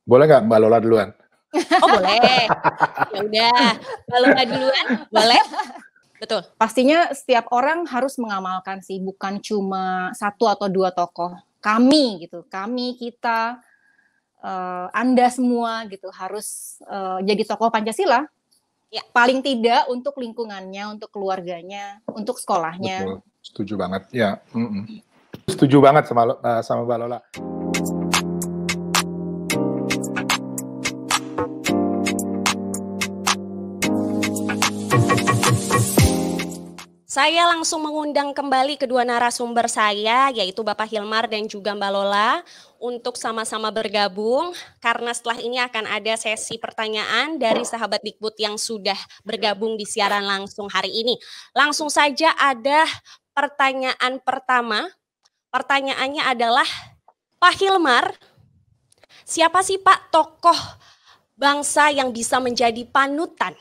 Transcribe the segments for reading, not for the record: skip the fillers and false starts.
Boleh nggak Mbak Lola duluan? Oh boleh, ya udah, Mbak Lola duluan, boleh? Betul. Pastinya setiap orang harus mengamalkan sih, bukan cuma 1 atau 2 tokoh. Kami gitu, kami, kita, Anda semua gitu harus, jadi tokoh Pancasila. Ya. Paling tidak untuk lingkungannya, untuk keluarganya, untuk sekolahnya. Betul, setuju banget. Ya, setuju banget sama Mbak Lola. Saya langsung mengundang kembali kedua narasumber saya, yaitu Bapak Hilmar dan juga Mbak Lola, untuk sama-sama bergabung, karena setelah ini akan ada sesi pertanyaan dari sahabat Dikbud yang sudah bergabung di siaran langsung hari ini. Langsung saja ada pertanyaan pertama. Pertanyaannya adalah, Pak Hilmar, siapa sih Pak tokoh bangsa yang bisa menjadi panutan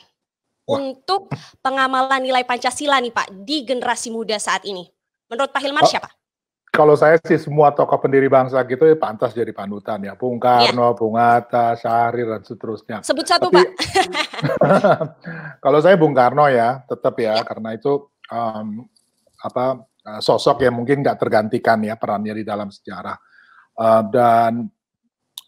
untuk pengamalan nilai Pancasila nih Pak di generasi muda saat ini? Menurut Pak Hilmar siapa? Kalau saya sih semua tokoh pendiri bangsa gitu ya pantas jadi panutan ya. Bung Karno, Bung Hatta, Syahrir dan seterusnya. Sebut satu Pak. Kalau saya Bung Karno ya, tetap ya, karena itu sosok yang mungkin nggak tergantikan ya perannya di dalam sejarah. Dan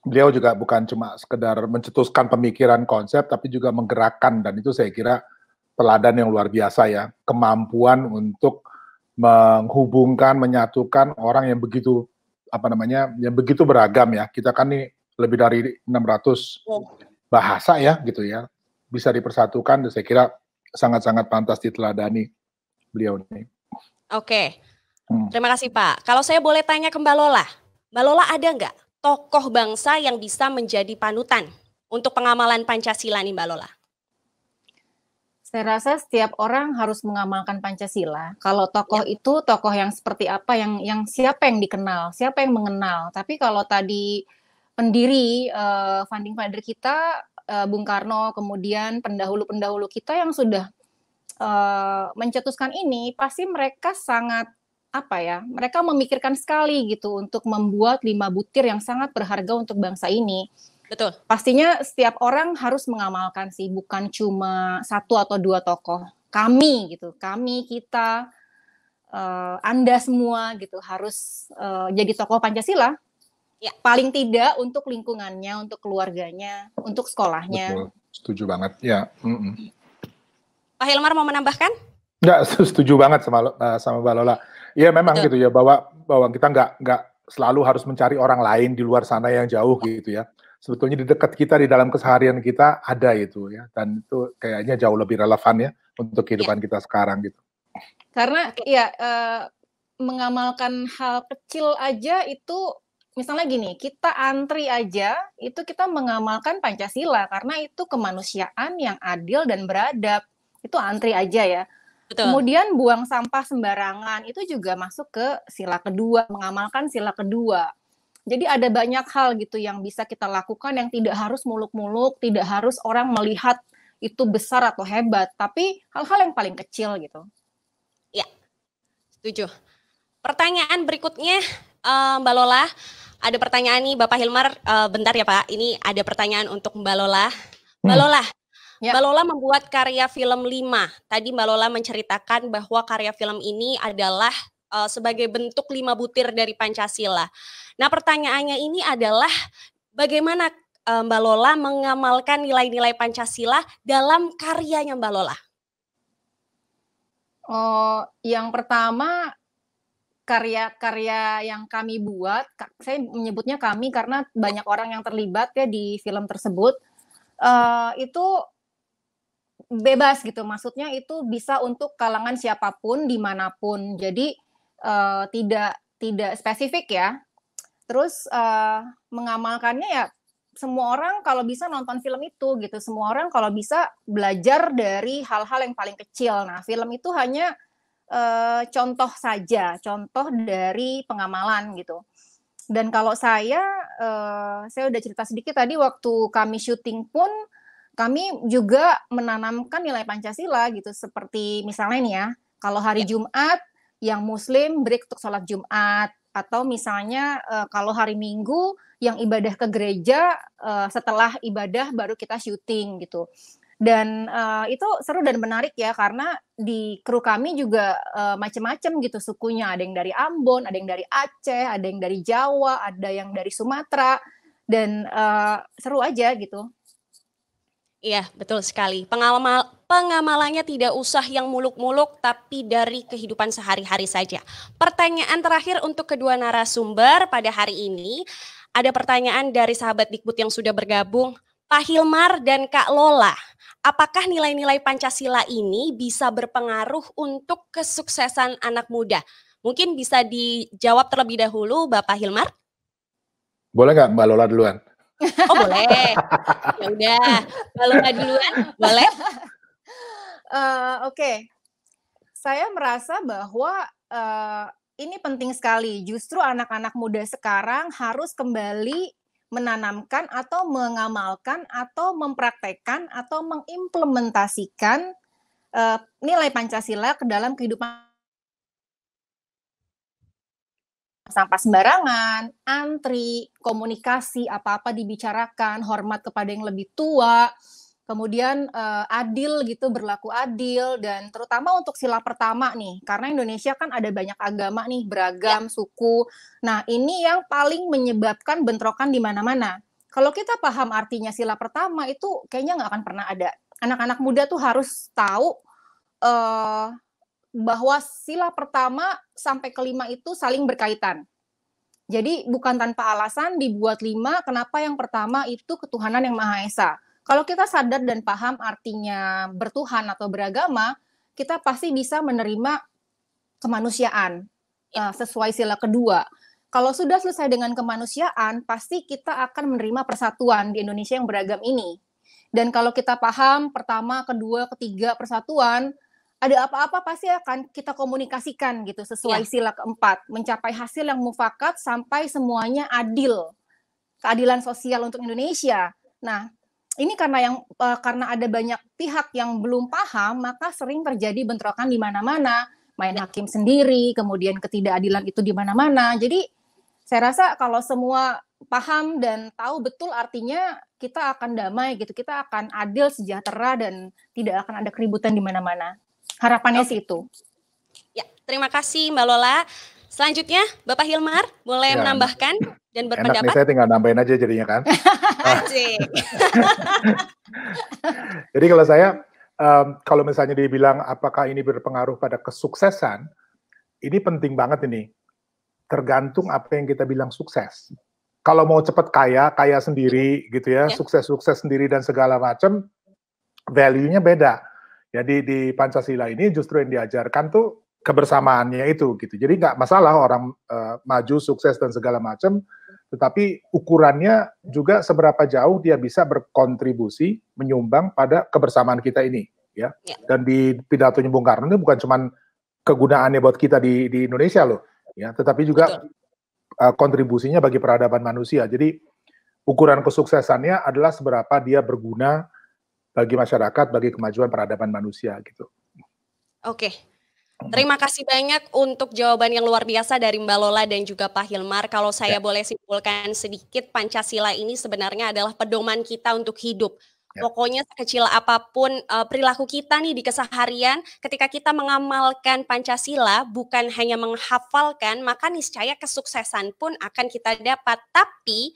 beliau juga bukan cuma sekedar mencetuskan pemikiran konsep, tapi juga menggerakkan, dan itu saya kira teladan yang luar biasa ya, kemampuan untuk menghubungkan, menyatukan orang yang begitu yang begitu beragam ya. Kita kan nih lebih dari 600 bahasa ya gitu ya, bisa dipersatukan, dan saya kira sangat-sangat pantas diteladani beliau ini. Oke, terima kasih Pak. Kalau saya boleh tanya ke Mbak Lola ada nggak tokoh bangsa yang bisa menjadi panutan untuk pengamalan Pancasila nih Mbak Lola? Saya rasa setiap orang harus mengamalkan Pancasila. Kalau tokoh itu tokoh yang seperti apa, yang siapa yang dikenal, siapa yang mengenal. Tapi kalau tadi pendiri founding father kita Bung Karno, kemudian pendahulu-pendahulu kita yang sudah mencetuskan ini, pasti mereka sangat mereka memikirkan sekali gitu untuk membuat 5 butir yang sangat berharga untuk bangsa ini. Betul. Pastinya setiap orang harus mengamalkan sih, bukan cuma 1 atau 2 tokoh. Kami gitu, kami, kita, Anda semua gitu harus jadi tokoh Pancasila. Ya. Paling tidak untuk lingkungannya, untuk keluarganya, untuk sekolahnya. Betul, setuju banget ya. Pak Hilmar mau menambahkan? Enggak, setuju banget sama Mbak Lola. Ya memang gitu ya, bahwa kita nggak selalu harus mencari orang lain di luar sana yang jauh gitu ya. Sebetulnya di dekat kita, di dalam keseharian kita ada itu ya, dan itu kayaknya jauh lebih relevan ya untuk kehidupan kita sekarang gitu. Karena mengamalkan hal kecil aja itu, misalnya gini, kita antri aja itu kita mengamalkan Pancasila karena itu kemanusiaan yang adil dan beradab. Itu antri aja ya. Betul. Kemudian buang sampah sembarangan itu juga masuk ke sila kedua, mengamalkan sila kedua. Jadi ada banyak hal gitu yang bisa kita lakukan yang tidak harus muluk-muluk, tidak harus orang melihat itu besar atau hebat, tapi hal-hal yang paling kecil gitu. Ya, setuju. Pertanyaan berikutnya Mbak Lola, ada pertanyaan nih Bapak Hilmar, bentar ya Pak, ini ada pertanyaan untuk Mbak Lola. Mbak Lola, Mbak Lola membuat karya film 5. Tadi Mbak Lola menceritakan bahwa karya film ini adalah sebagai bentuk 5 butir dari Pancasila. Nah pertanyaannya ini adalah bagaimana Mbak Lola mengamalkan nilai-nilai Pancasila dalam karyanya Mbak Lola? Yang pertama, karya-karya yang kami buat, saya menyebutnya kami karena banyak orang yang terlibat ya di film tersebut, itu bebas gitu, maksudnya itu bisa untuk kalangan siapapun, dimanapun. Jadi tidak spesifik ya. Terus mengamalkannya ya semua orang kalau bisa nonton film itu gitu, semua orang kalau bisa belajar dari hal-hal yang paling kecil. Nah film itu hanya contoh saja, contoh dari pengamalan gitu. Dan kalau saya udah cerita sedikit tadi waktu kami syuting pun kami juga menanamkan nilai Pancasila gitu, seperti misalnya nih ya, kalau hari Jumat yang Muslim break untuk sholat Jumat, atau misalnya kalau hari Minggu yang ibadah ke gereja, setelah ibadah baru kita syuting gitu. Dan itu seru dan menarik ya, karena di kru kami juga macam-macam gitu sukunya. Ada yang dari Ambon, ada yang dari Aceh, ada yang dari Jawa, ada yang dari Sumatera, dan seru aja gitu. Iya, betul sekali. Pengamalannya tidak usah yang muluk-muluk, tapi dari kehidupan sehari-hari saja. Pertanyaan terakhir untuk kedua narasumber pada hari ini. Ada pertanyaan dari sahabat Dikbud yang sudah bergabung. Pak Hilmar dan Kak Lola, apakah nilai-nilai Pancasila ini bisa berpengaruh untuk kesuksesan anak muda? Mungkin bisa dijawab terlebih dahulu, Bapak Hilmar. Boleh nggak Mbak Lola duluan? Oh boleh, ya udah, Mbak Lola duluan, boleh? Oke. Saya merasa bahwa ini penting sekali. Justru anak-anak muda sekarang harus kembali menanamkan atau mengamalkan atau mempraktekkan atau mengimplementasikan nilai Pancasila ke dalam kehidupan. Sampah sembarangan, antri, komunikasi, apa-apa dibicarakan, hormat kepada yang lebih tua, kemudian adil gitu, berlaku adil, dan terutama untuk sila pertama nih, karena Indonesia kan ada banyak agama nih, beragam, suku. Nah, ini yang paling menyebabkan bentrokan di mana-mana. Kalau kita paham artinya sila pertama, itu kayaknya nggak akan pernah ada. Anak-anak muda tuh harus tahu bahwa sila pertama sampai kelima itu saling berkaitan. Jadi bukan tanpa alasan dibuat 5, kenapa yang pertama itu ketuhanan yang Maha Esa. Kalau kita sadar dan paham artinya bertuhan atau beragama, kita pasti bisa menerima kemanusiaan sesuai sila kedua. Kalau sudah selesai dengan kemanusiaan, pasti kita akan menerima persatuan di Indonesia yang beragam ini. Dan kalau kita paham pertama, kedua, ketiga persatuan, ada apa-apa pasti akan kita komunikasikan gitu sesuai sila keempat, mencapai hasil yang mufakat sampai semuanya adil, keadilan sosial untuk Indonesia. Nah, ini karena ada banyak pihak yang belum paham, maka sering terjadi bentrokan di mana-mana, main hakim sendiri, kemudian ketidakadilan itu di mana-mana. Jadi saya rasa kalau semua paham dan tahu betul artinya, kita akan damai gitu, kita akan adil, sejahtera, dan tidak akan ada keributan di mana-mana. Harapannya sih itu. Ya, terima kasih Mbak Lola. Selanjutnya Bapak Hilmar boleh menambahkan dan berpendapat. Enak nih, saya tinggal nambahin aja jadinya kan. Asik. Jadi kalau saya, kalau misalnya dibilang apakah ini berpengaruh pada kesuksesan, ini penting banget ini. Tergantung apa yang kita bilang sukses. Kalau mau cepat kaya sendiri gitu ya, sukses-sukses sendiri dan segala macam, value-nya beda. Jadi di Pancasila ini justru yang diajarkan tuh kebersamaannya itu gitu. Jadi nggak masalah orang maju, sukses dan segala macam, tetapi ukurannya juga seberapa jauh dia bisa berkontribusi menyumbang pada kebersamaan kita ini, ya. Dan di pidatonya Bung Karno ini bukan cuman kegunaannya buat kita di Indonesia loh, ya, tetapi juga kontribusinya bagi peradaban manusia. Jadi ukuran kesuksesannya adalah seberapa dia berguna bagi masyarakat, bagi kemajuan peradaban manusia gitu. Oke. Terima kasih banyak untuk jawaban yang luar biasa dari Mbak Lola dan juga Pak Hilmar. Kalau saya boleh simpulkan sedikit, Pancasila ini sebenarnya adalah pedoman kita untuk hidup. Pokoknya sekecil apapun perilaku kita nih di keseharian, ketika kita mengamalkan Pancasila, bukan hanya menghafalkan, maka niscaya kesuksesan pun akan kita dapat. Tapi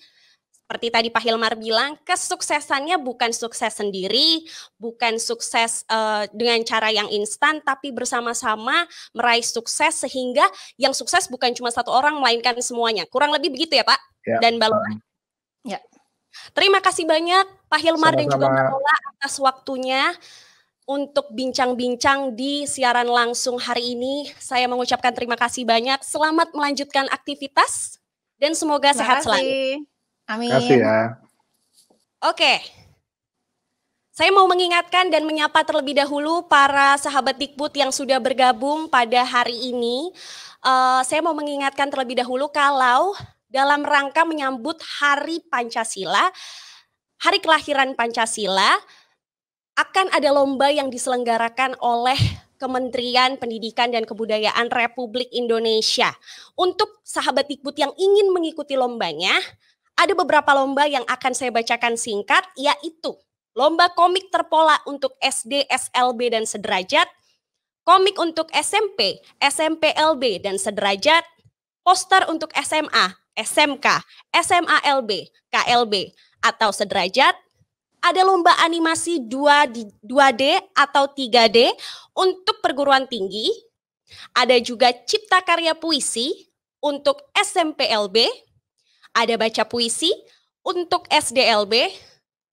seperti tadi Pak Hilmar bilang, kesuksesannya bukan sukses sendiri, bukan sukses dengan cara yang instan, tapi bersama-sama meraih sukses sehingga yang sukses bukan cuma satu orang, melainkan semuanya. Kurang lebih begitu ya Pak dan Mbak Lola. Ya. Terima kasih banyak Pak Hilmar dan juga Mbak Lola atas waktunya untuk bincang-bincang di siaran langsung hari ini. Saya mengucapkan terima kasih banyak. Selamat melanjutkan aktivitas dan semoga sehat selalu. Amin. Terima kasih ya. Oke. Saya mau mengingatkan dan menyapa terlebih dahulu para sahabat Dikbud yang sudah bergabung pada hari ini. Saya mau mengingatkan terlebih dahulu kalau dalam rangka menyambut Hari Pancasila, Hari Kelahiran Pancasila, akan ada lomba yang diselenggarakan oleh Kementerian Pendidikan dan Kebudayaan Republik Indonesia. Untuk sahabat Dikbud yang ingin mengikuti lombanya, ada beberapa lomba yang akan saya bacakan singkat, yaitu lomba komik terpola untuk SD, SLB, dan sederajat, komik untuk SMP, SMP LB, dan sederajat, poster untuk SMA, SMK, SMA LB, KLB, atau sederajat, ada lomba animasi 2D atau 3D untuk perguruan tinggi, ada juga cipta karya puisi untuk SMP LB, ada baca puisi untuk SDLB,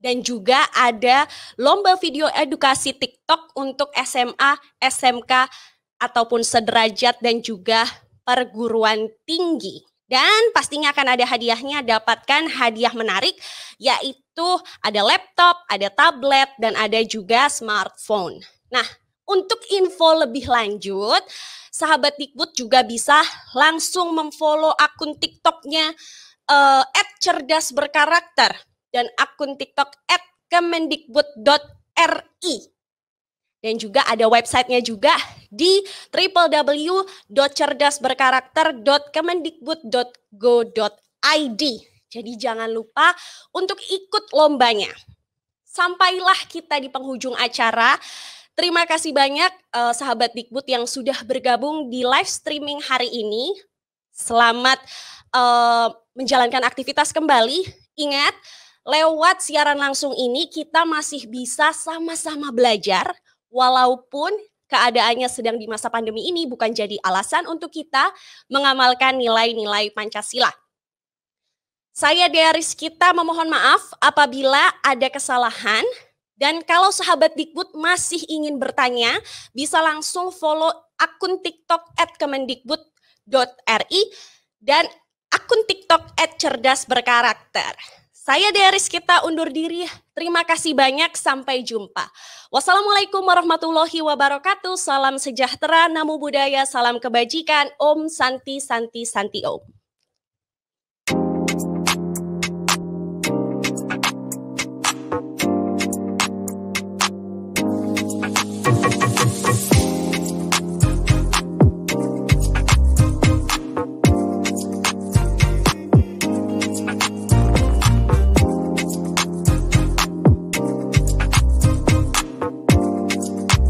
dan juga ada lomba video edukasi TikTok untuk SMA, SMK, ataupun sederajat dan juga perguruan tinggi. Dan pastinya akan ada hadiahnya, dapatkan hadiah menarik, yaitu ada laptop, ada tablet, dan ada juga smartphone. Nah, untuk info lebih lanjut, sahabat Dikbud juga bisa langsung memfollow akun TikToknya @cerdasberkarakter dan akun TikTok @kemendikbud.ri. Dan juga ada websitenya juga di www.cerdasberkarakter.kemendikbud.go.id. Jadi jangan lupa untuk ikut lombanya. Sampailah kita di penghujung acara. Terima kasih banyak sahabat Dikbud yang sudah bergabung di live streaming hari ini. Selamat menjalankan aktivitas kembali. Ingat, lewat siaran langsung ini kita masih bisa sama-sama belajar. Walaupun keadaannya sedang di masa pandemi ini bukan jadi alasan untuk kita mengamalkan nilai-nilai Pancasila. Saya Dea Rizkita memohon maaf apabila ada kesalahan, dan kalau sahabat Dikbud masih ingin bertanya, bisa langsung follow akun TikTok @kemendikbud.ri dan akun TikTok @cerdasberkarakter. Saya Dea Rizkita undur diri. Terima kasih banyak. Sampai jumpa. Wassalamualaikum warahmatullahi wabarakatuh. Salam sejahtera, namo buddhaya, salam kebajikan. Om Santi Santi Santi Om.